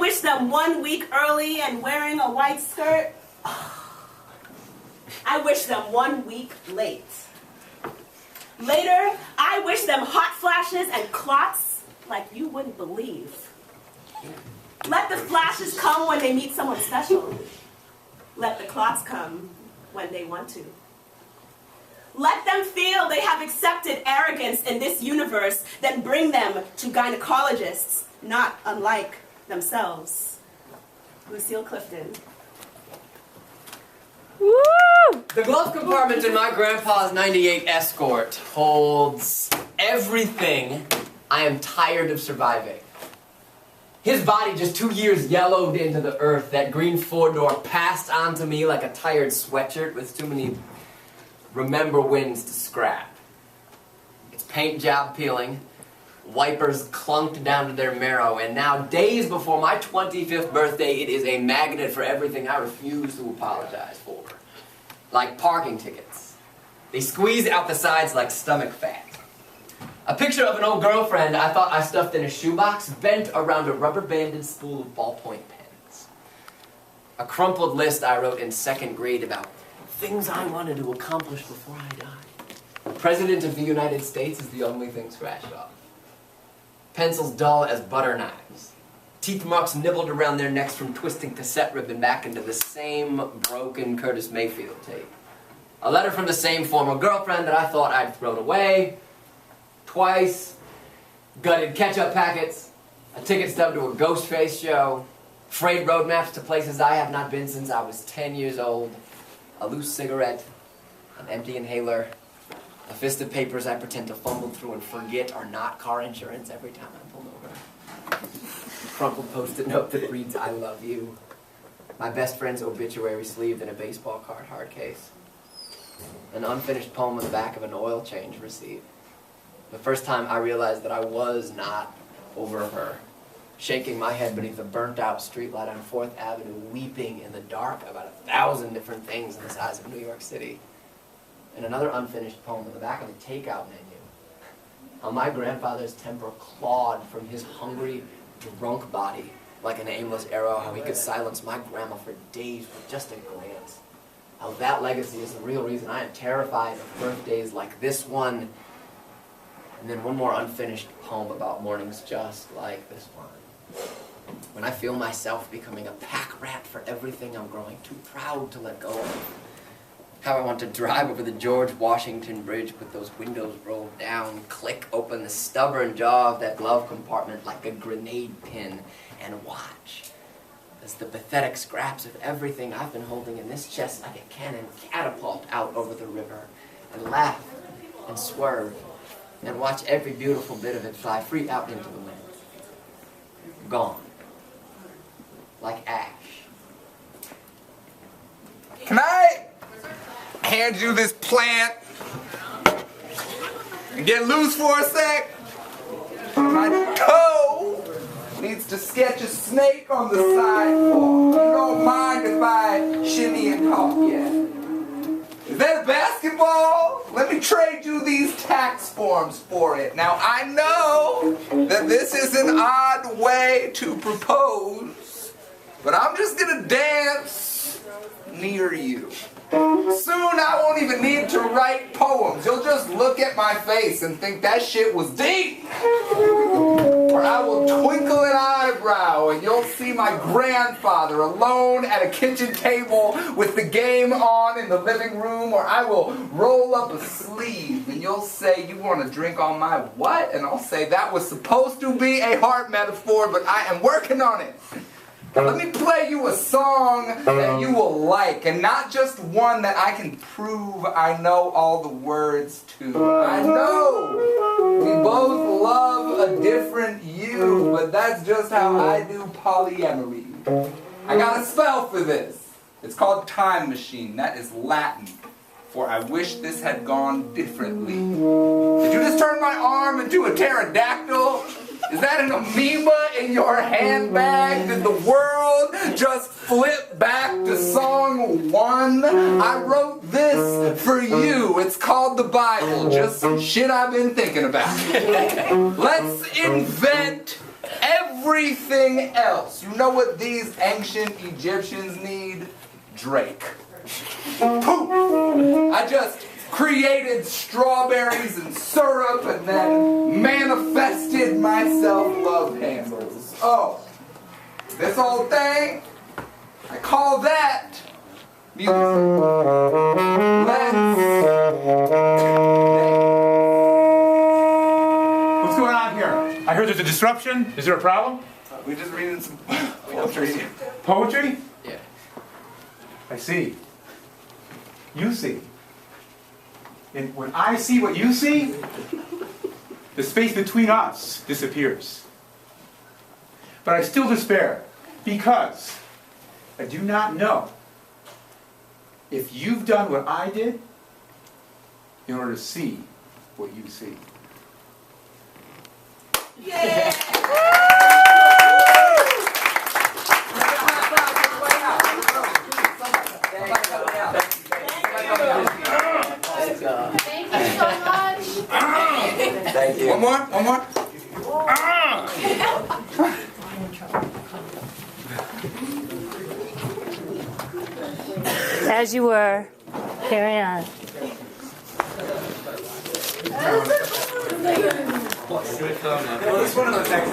wish them 1 week early and wearing a white skirt. I wish them 1 week late. Later, I wish them hot flashes and clots like you wouldn't believe. Let the flashes come when they meet someone special. Let the clots come when they want to. Let them feel they have accepted arrogance in this universe, then bring them to gynecologists, not unlike themselves. Lucille Clifton. Woo! The glove compartment in my grandpa's 98 Escort holds everything I am tired of surviving. His body just 2 years yellowed into the earth. That green four-door passed onto me like a tired sweatshirt with too many remember wins to scrap. Its paint job peeling, wipers clunked down to their marrow, and now, days before my 25th birthday, it is a magnet for everything I refuse to apologize for. Like parking tickets. They squeeze out the sides like stomach fat. A picture of an old girlfriend I thought I stuffed in a shoebox bent around a rubber-banded spool of ballpoint pens. A crumpled list I wrote in 2nd grade about things I wanted to accomplish before I died. President of the United States is the only thing scratched off. Pencils dull as butter knives. Teeth marks nibbled around their necks from twisting cassette ribbon back into the same broken Curtis Mayfield tape. A letter from the same former girlfriend that I thought I'd thrown away. Twice. Gutted ketchup packets. A ticket stub to a Ghostface show. Frayed road maps to places I have not been since I was 10 years old. A loose cigarette. An empty inhaler. A fist of papers I pretend to fumble through and forget are not car insurance every time I pull over. Crumpled post-it note that reads, I love you. My best friend's obituary sleeved in a baseball card hard case. An unfinished poem on the back of an oil change receipt. The first time I realized that I was not over her. Shaking my head beneath a burnt-out streetlight on 4th Avenue, weeping in the dark about 1,000 different things in the size of New York City. And another unfinished poem on the back of the takeout menu. How my grandfather's temper clawed from his hungry, drunk body like an aimless arrow, how he could silence my grandma for days with just a glance. How that legacy is the real reason I am terrified of birthdays like this one. And then one more unfinished poem about mornings just like this one. When I feel myself becoming a pack rat for everything I'm growing too proud to let go of. How I want to drive over the George Washington Bridge with those windows rolled down, click open the stubborn jaw of that glove compartment like a grenade pin, and watch as the pathetic scraps of everything I've been holding in this chest like a cannon catapult out over the river, and laugh and swerve, and watch every beautiful bit of it fly free out into the wind. Gone. Like ash. Can I hand you this plant and get loose for a sec? My toe needs to sketch a snake on the sidewalk. You don't mind if I shimmy and hop yet? Is that a basketball? Let me trade you these tax forms for it. Now I know that this is an odd way to propose, but I'm just gonna dance near you. Soon I won't even need to write poems. You'll just look at my face and think that shit was deep. Or I will twinkle an eyebrow and you'll see my grandfather alone at a kitchen table with the game on in the living room. Or I will roll up a sleeve and you'll say, you want to drink on my what? And I'll say, that was supposed to be a heart metaphor, but I am working on it. Let me play you a song that you will like, and not just one that I can prove I know all the words to. I know we both love a different you, but that's just how I do polyamory. I got a spell for this. It's called Time Machine. That is Latin for I wish this had gone differently. Did you just turn my arm into a pterodactyl? Is that an amoeba in your handbag? Did the world just flip back to song 1? I wrote this for you. It's called the Bible. Just some shit I've been thinking about. Let's invent every everything else. You know what these ancient Egyptians need? Drake. Poof! I just created strawberries and syrup and then manifested my self-love handles. Oh, this old thing, I call that music. What's going on here? I heard there's a disruption. Is there a problem? We just reading some poetry. Poetry? Yeah. I see. You see. And when I see what you see, the space between us disappears. But I still despair because I do not know if you've done what I did in order to see what you see. Yeah. Thank you so much. Thank you. One more? One more? As you were. Carry on. Well, this one of those next